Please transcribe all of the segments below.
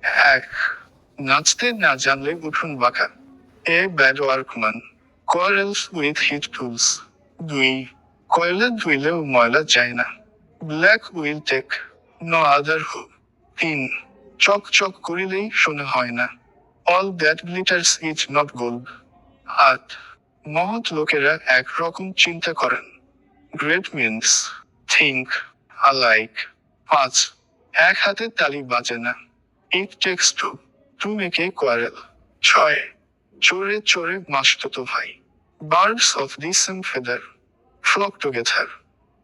এক, নাচতে না জানলে উঠুন বাঁকা। A bad workman quarrels with his tools. 2, কয়লা ধুইলেও ময়লা যায় না। Black will take no other hue. 3, চক চক করিলেই শোনা হয় না। All that glitters is not gold. 8, মহৎ লোকেরা এক রকম চিন্তা করেন। Great means think alike. 5, এক হাতে তালি বাজে না। It takes to make a quarrel. 6, চোরে চোরে মাসতুতো ভাই। Birds of the same feather flock together.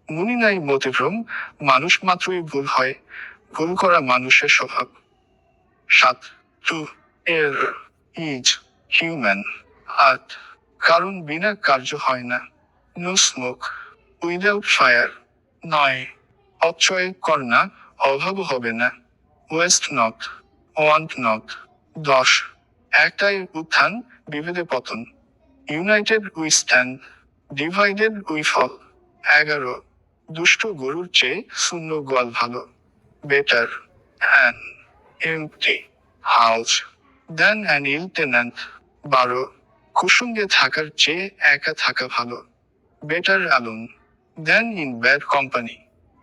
মুনি নাই মতিভ্রম, মানুষ মাত্রই ভুল হয়, ভুল করা মানুষের স্বভাব। 7, টু এর ইজ হিউম্যান। 8, কারণ বিনা কার্য হয় না। No smoke without fire. 9, অপচয় কর না, অভাব হবে না। Waste not want not. 10, একটাই উত্থান, বিভেদে পতন। United we stand, divided we fall. 11, দুষ্ট গরুর চেয়ে শূন্য গোয়াল ভালো। Better an empty house than an ill tenant. 12, কুসুঙ্গে থাকার চেয়ে একা থাকা ভালো। Better alone than in bad company.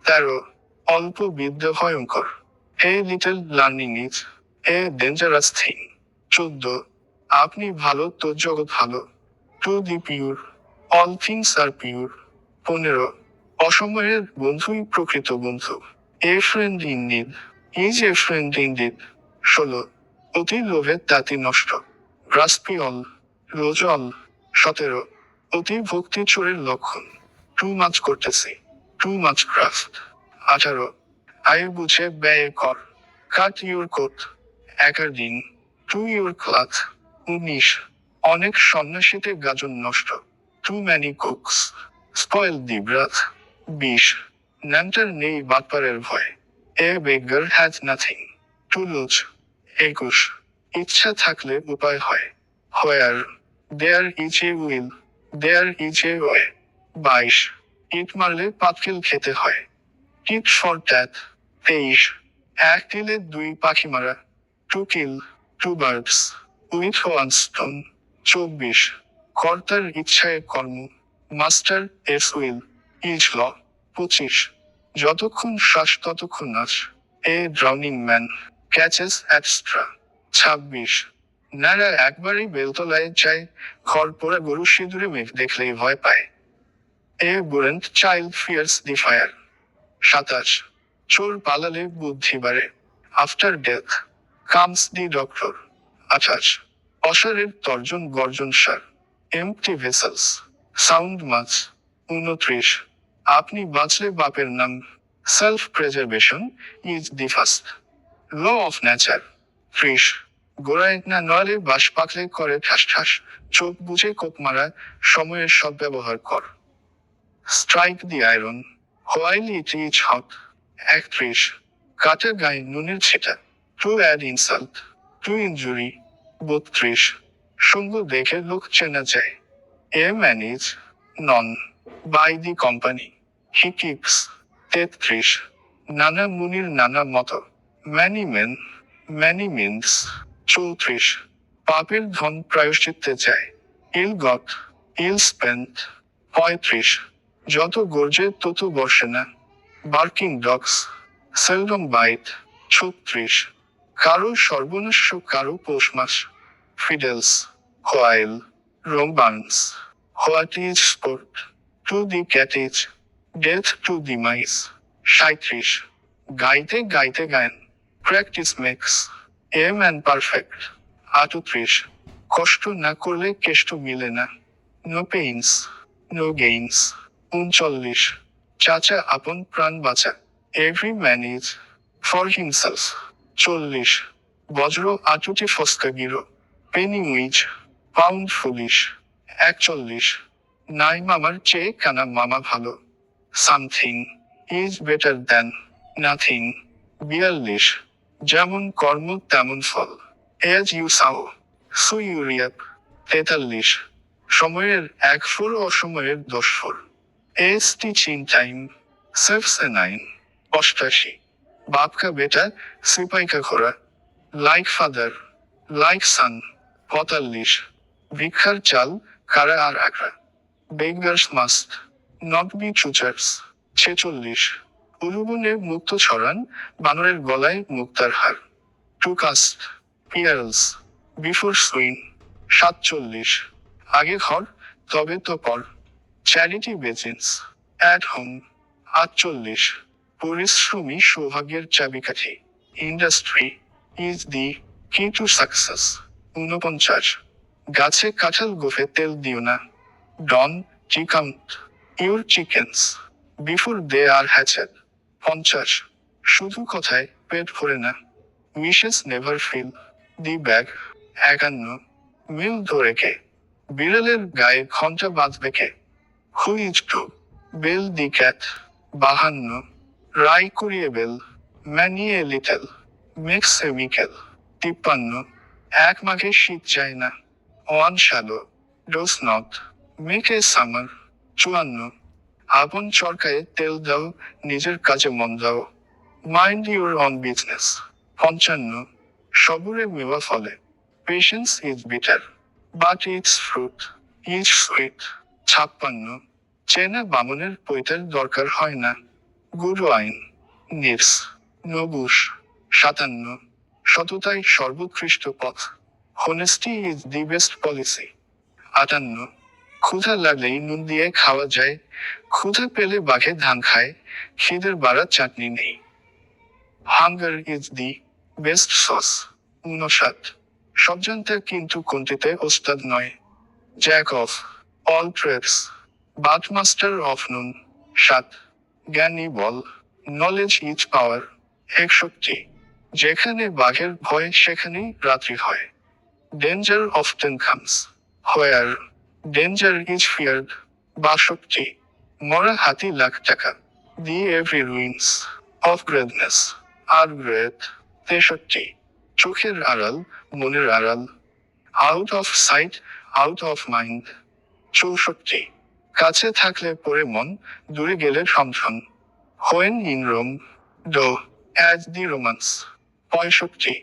13, অল্প বিদ্যা ভয়ঙ্কর। A little learning is a dangerous thing. 14, আপনি ভালো তো জগৎ ভালো। To the pure all things are pure. 15, অসময়ের বন্ধুই প্রকৃত বন্ধু। A friend in need is a friend in deed. 16, অতি লোভে তাঁতি নষ্ট। গ্রাস্পি অল রোজ অল। 17, অতি ভক্তি চোরের লক্ষণ। টু মাচ করতেছি টু মাচ ক্রাফট। 18, আয় বুঝে ব্যয় কর। Cut your coat according to your cloth. 19, অনেক সন্ন্যাসীতে গাজন নষ্ট। Too many cooks spoil the broth. 20, ন্যাংটার নেই বাটপারের ভয়। A beggar has nothing to lose. 21, ইচ্ছা থাকলে উপায় হয়। Where there is a will there is a way. 22, ইট মারলে পাটকেল খেতে হয়। Tit for tat. 23, এক তীরে দুই পাখি মারা। To kill two birds with one stone. 24, কর্তার ইচ্ছায় কর্ম। Master's will is law. 25, যতক্ষণ শ্বাস ততক্ষণ নাচ। A drowning man catches at straw. 26, নারা একবারই বেলতলায় যায়, ঘর পোড়া গরু সিঁদুরে মেঘ দেখলেই ভয় পায়। এ বুরেন্ট চাইল্ড ফিয়ার্স দি ফায়ার। 27, চোর পালালে বুদ্ধি বাড়ে। After death comes the doctor. 28, অসারের তর্জন গর্জন সার। এমপ্টি ভেসেলস সাউন্ড মাছ। 29, আপনি বাঁচলে বাপের নাম। Self preservation is the first law of nature. 30, গোড়ায় না নড়ালে বাঁশ পাকলে করে ঠাস ঠাস, চোখ বুঝে কোপ মারা, সময়ের সদ্ব্যবহার কর। Strike the iron while it is hot. 31, কাটা গায়ে নুনের ছেটা। To add insult to injury. 32, সঙ্গ দেখে লোক চেনা যায়। A man is known by the company he keeps. 33, নানা মুনির নানা মত। Many main many means. 34, পাপের ধন প্রায়শ্চিত্তে যায়। ইল গট ইল স্পেন্ট। 35, যত গর্জে তত বর্ষে না। Barking dogs seldom byte. 36, কারো সর্বনাশ্য কারো পৌষ মাস। Fiddles while Rome burns what is sport to the cat is death to the mice. 37, গাইতে গাইতে গায়ন practice makes a man perfect. 38, কষ্ট না করলে কেষ্ট মিলে না। No pains no gains. 39, চাচা আপন প্রাণ বাঁচা। Every man is for himself. 40, বজ্র আটুটি ফস্কা গিরো। Penny wise pound foolish. 41, নাই মামার চেয়ে কানা মামা ভালো। Something is better than nothing. 42, যেমন কর্ম তেমন ফল। As you sow so you reap. 43, সময়ের এক ফোর অসময়ের 10 ফোর। A stitch in time saves a nine. 88, বাপ কা বেটা সিপাই কা ঘোড়া। লাইক ফাদার, লাইক সান। 45 ভিক্ষার চাল, কারা আর আগ্রা। Beggars must not be choosers. 46 উলুবনে মুক্ত ছড়ান, বানরের গলায় মুক্তার হার। To cast pearls before swine. 47 আগে ঘর, তবে তো পর। Charity বেজিনস at home. 48 পরিশ্রমী সৌভাগ্যের চাবিকাঠি। ইন্ডাস্ট্রি ইজ দি কি টু সাকসেস। 49 গাছে কাঁঠাল গোফে তেল দিও না। Don't count your chickens before they are hatched. 50 শুধু কথায় পেট ভরে না। Wishes never fill the bag. 51 মিল ধরে কে, বিড়ালের গায়ে ঘন্টা বাঁধবে কে। Who is to bell the cat. 52 রাই করিয়ে বেল, many a little, makes a mickle. 53 এক মাঘে শীত যায় না। One swallow does not make a summer. 54 আপন চরকায় তেল দাও, নিজের কাজে মন দাও। Mind your on business. 55 সবুরে মেওয়া ফলে, patience is bitter, but it's fruit is sweet. 56 চেনা বামনের পৈতের দরকার হয় না। গুরু আইন নিরস নবুস। 57 সততাই সর্বোৎকৃষ্ট পথ, হোনেস্টি ইজ দি বেস্ট পলিসি। 58 ক্ষুধা লাগলেই নুন দিয়ে খাওয়া যায়, ক্ষুধা পেলে বাঘে ধান খায়, খিদের বাড়া চাটনি নেই। Hunger is the best sauce. 59 সব জানতে কিন্তু কোনটিতে ওস্তাদ নয়। Jack of all trades but master of none. 7 জ্ঞানী বল, নলেজ ইজ পাওয়ার। 61 যেখানে বাঘের ভয় সেখানেই রাত্রি হয়। Danger often comes where danger is feared. 62 মরা হাতি লাখ টাকা, the very ruins of greatness are great. 63 চোখের আড়াল, মনের আড়াল, out of sight out of mind. 64 কাছে থাকলে পরে মন, দূরে গেলে ঠনঠন। When in Rome do as the Romans. 65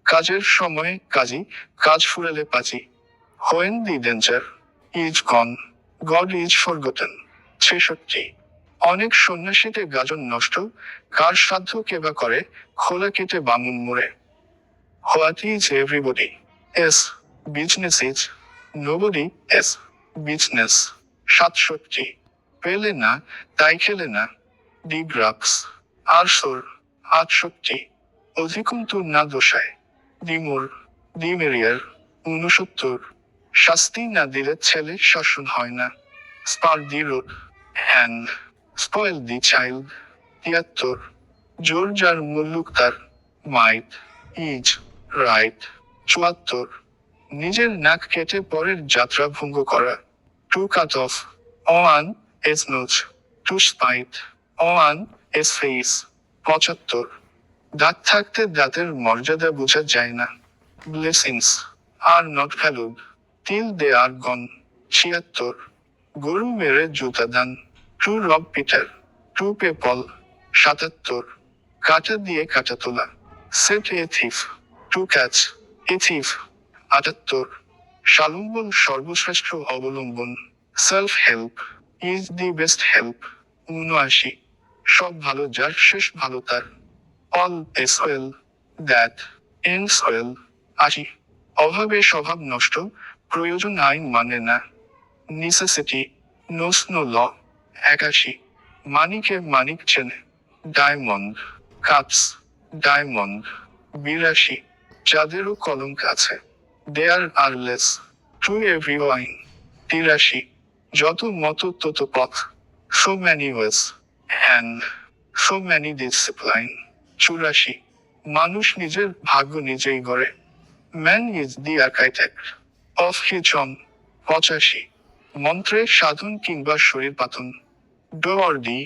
কাজের সময় কাজী, কাজ ফুরালে পাজি। When the danger is gone, God is forgotten. 66 অনেক সন্ন্যাসীতে গাজন নষ্ট, কার সাধ্য কেবা করে, খোলা কেটে বামুন মোড়ে। What is everybody S business is nobody S business. 67 পেলে না, তাই খেলে না, ডি গ্রাপস আর সোর। 68 অধিকন্তু না দোষায়, ডিমোর ডিমেরিয়ার। 69 শাস্তি না দিলে ছেলে শাসন হয় না। Spare the road hand spoil the child. 73 জোর যার মুল্লুক তার, মাইট ইজ রাইট। 74 নিজের নাক কেটে পরের যাত্রা ভঙ্গ করা। To cut off one's nose, to spite one's face. 75 দাঁত থাকতে দাঁতের মর্যাদা বোঝা যায় না। Blessings are not valued till they are gone. 76 গরু মেরে জুতা দান, টু রব পিটার, টু পে পল। 77 কাটা দিয়ে কাটা তোলা, set A thief, to catch a thief. 78 স্বাবলম্বন সর্বশ্রেষ্ঠ অবলম্বন, self help is the best help. 79 সব ভালো যার শেষ ভালো তার, all is well that ends well. 80 অভাবে স্বভাব নষ্ট, প্রয়োজন আইন মানে না, নেসেসিটি নোস নো ল। 81 মানিকে মানিক চেনে, ডায়মন্ড কাপস ডায়মন্ড। 82 যাদেরও কলঙ্ক আছে, there are lees to every wine. 83 যত মত তত পথ, so many ways and so many discipline. 84 মানুষ নিজের ভাগ্য নিজেই গড়ে, man is the architect of his own. 85 মন্ত্রে সাধন কিংবা শরীর পাতন, ডো অর ডি।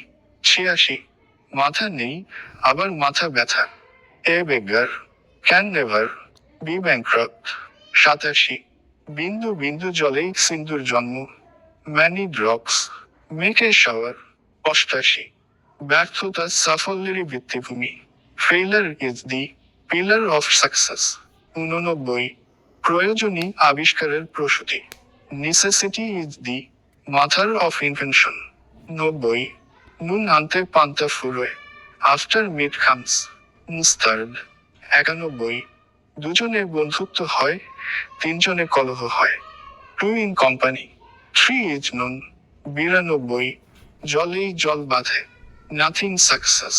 86 মাথা নেই, আবার মাথা ব্যথা, a beggar can never be bankrupt. 87 বিন্দু বিন্দু জলেই সিন্ধুর জন্ম, many drops make a shower. 88 ব্যর্থতা সাফল্যেরই ভিত্তিভূমি, failure is the pillar of success. 89, প্রয়োজনী আবিষ্কারের প্রসূতি। নেসেসিটি ইজ দি মাথার অফ ইনভেনশন। 90, নুন আনতে পান্তা ফুরোয়। After meat comes third. 91, দুজনে বন্ধুত্ব হয়, তিনজনে কলহ হয়। Two in company, three is none. 92, জলেই জল বাঁধে। Nothing success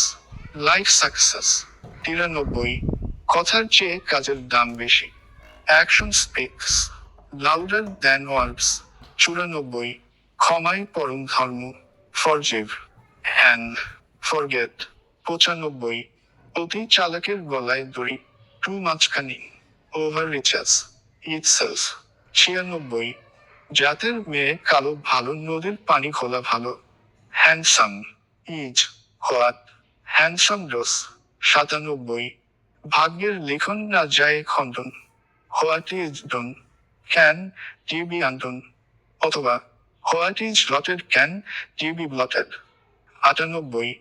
like success. 93, কথার চেয়ে কাজের দাম বেশি। অ্যাকশন স্পিক্স লাউডার দ্যান ওয়ার্ডস। 94, ক্ষমাই পরম ধর্ম। ফরজিভ অ্যান্ড ফরগেট। 95, অতি চালাকের গলায় দড়ি। Too much cunning over reaches itself. 96, জাতের মেয়ে কালো ভালো, নদীর পানি খোলা ভালো। Handsome is what handsome does. 97, ভাগ্যের লিখন না যায় খণ্ডন। What is done can't be undone, অথবা what is allotted can't be blotted. 98,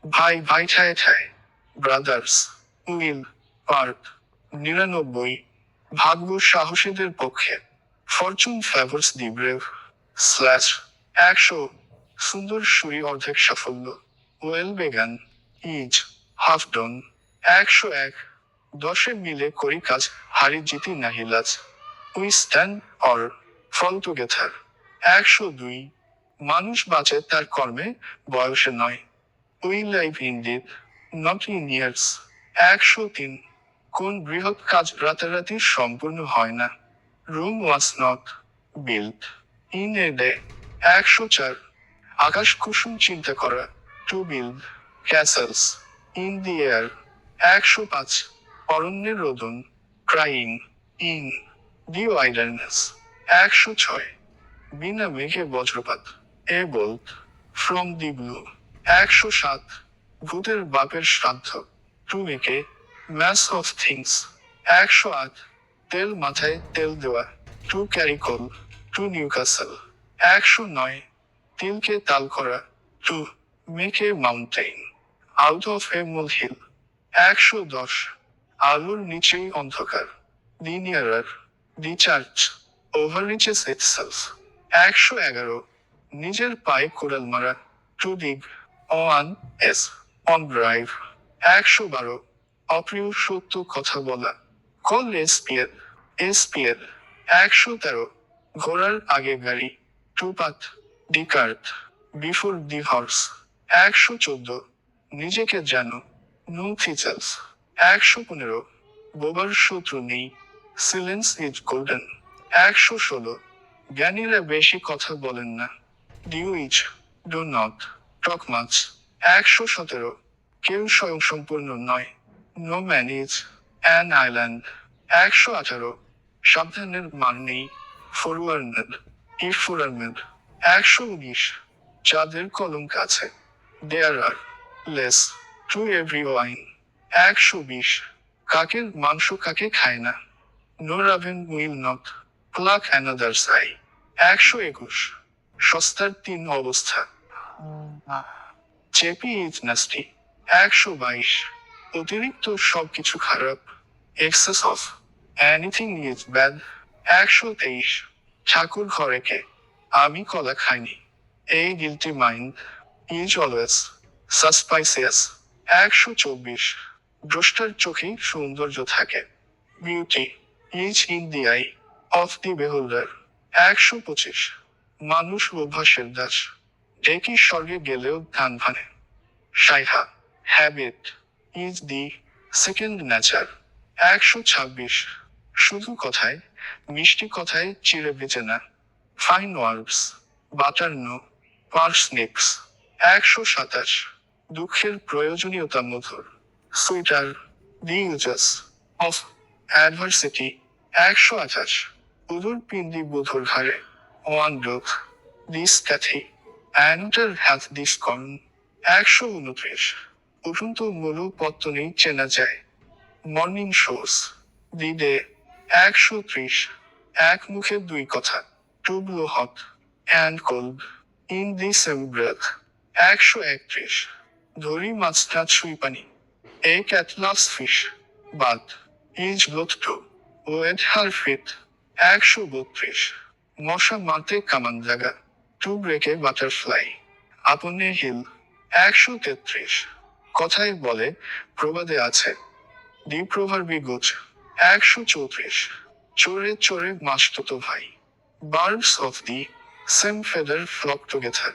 ভাই ভাই ঠায় ঠায় ব্রাদার্স উইল পার্ট। 99, ভাগ্য সাহসীদের পক্ষে। Fortune favours the brave slash. 100, সুন্দর সুরি অর্ধেক সাফল্য। Well began is half done. 101, 10 মিলে করি কাজ, হারি জিতি নাহি লাজ। We stand or fall together. 102, মানুষ বাঁচে তার কর্মে, বয়সে নয়। We live indeed not in years. 103, কোন বৃহৎ কাজ রাতারাতি সম্পূর্ণ হয় না। Rome was not built in a day. 104, আকাশ কুসুম চিন্তা করা। To build castles in the air. 105, অরণ্যের রোদন। Crying in the wilderness. 106, বিনা মেঘে বজ্রপাত। A bolt from the blue. 107, ভূতের বাপের শ্রাদ্ধ। To make a mess of things. 108, তেল মাথায় তেল দেওয়া। To carry coal to Newcastle. 109, তিলকে তাল করা। To make a mountain out of a molehill. 110, আলোর নিচেই অন্ধকার। The nearer the church over reaches itself. 111, নিজের পায়ে কোড়াল মারা। To dig one's on drive. 112, অপ্রিয় সত্য কথা বলা। Call SPL SPL. 113, ঘোড়ার আগে গাড়ি। টু পাত দি কার্ট বিফোর দি হর্স। 114, নিজেকে জানো। No features. 115, বোবার শত্রু নেই। সিলেন্স ইজ গোল্ডেন। 116, জ্ঞানীরা বেশি কথা বলেন না। Do is do not talk much. 117, কেউ স্বয়ংসম্পূর্ণ নয়। No man is an island. 118, সাবধানের মান নেই। Forewarned is forearmed. 119, যাদের কলঙ্ক আছে। There are lees to every wine. 120, কাকের মাংস কাকে খায় না। No raven will not pluck another's eye. 121, সস্তার 3 অবস্থা। চেপি ইজ নাস্টি। 122, অতিরিক্ত সবকিছু খারাপ। Excess of anything is bad. 123, ঠাকুর ঘরে কে, আমি কলা খাইনি। এই guilty mind is always suspicious. 124, দ্রষ্টার চোখেই সৌন্দর্য থাকে। Beauty is in the eye of the beholder. 125, মানুষ অভ্যাসের দাস। ডেকি স্বর্গে গেলেও ধান ভানে। সাইহা habit is the second nature. 126, শুধু কথায়, মিষ্টি কথায় চিড়ে ভেজে না। Fine words butter no parsnips. 127, দুঃখের প্রয়োজনীয়তা মধুর। Sweeter the ইউজাস of adversity. 128, উদর পিণ্ডি বুধুর ঘাড়ে। One doth this scathe another hath this corn. 129, উঠন্ত মরু পত্তনেই চেনা যায়। Morning shows the day. 130, এক মুখে দুই কথা। To blow hot and cold in the same breath. 131, ধরি মাছটা ছুঁই পানি। A cat loves fish but is both to wet her feet 132। মশা মারতে কামান জাগা টু ব্রেকে বাটারফ্লাই আপনে হিল 133। কথায় বলে প্রবাদে আছে দি প্রভার্বি গুজ 134। চোরে চোরে মাসতুতো ভাই birds of the same feather flock together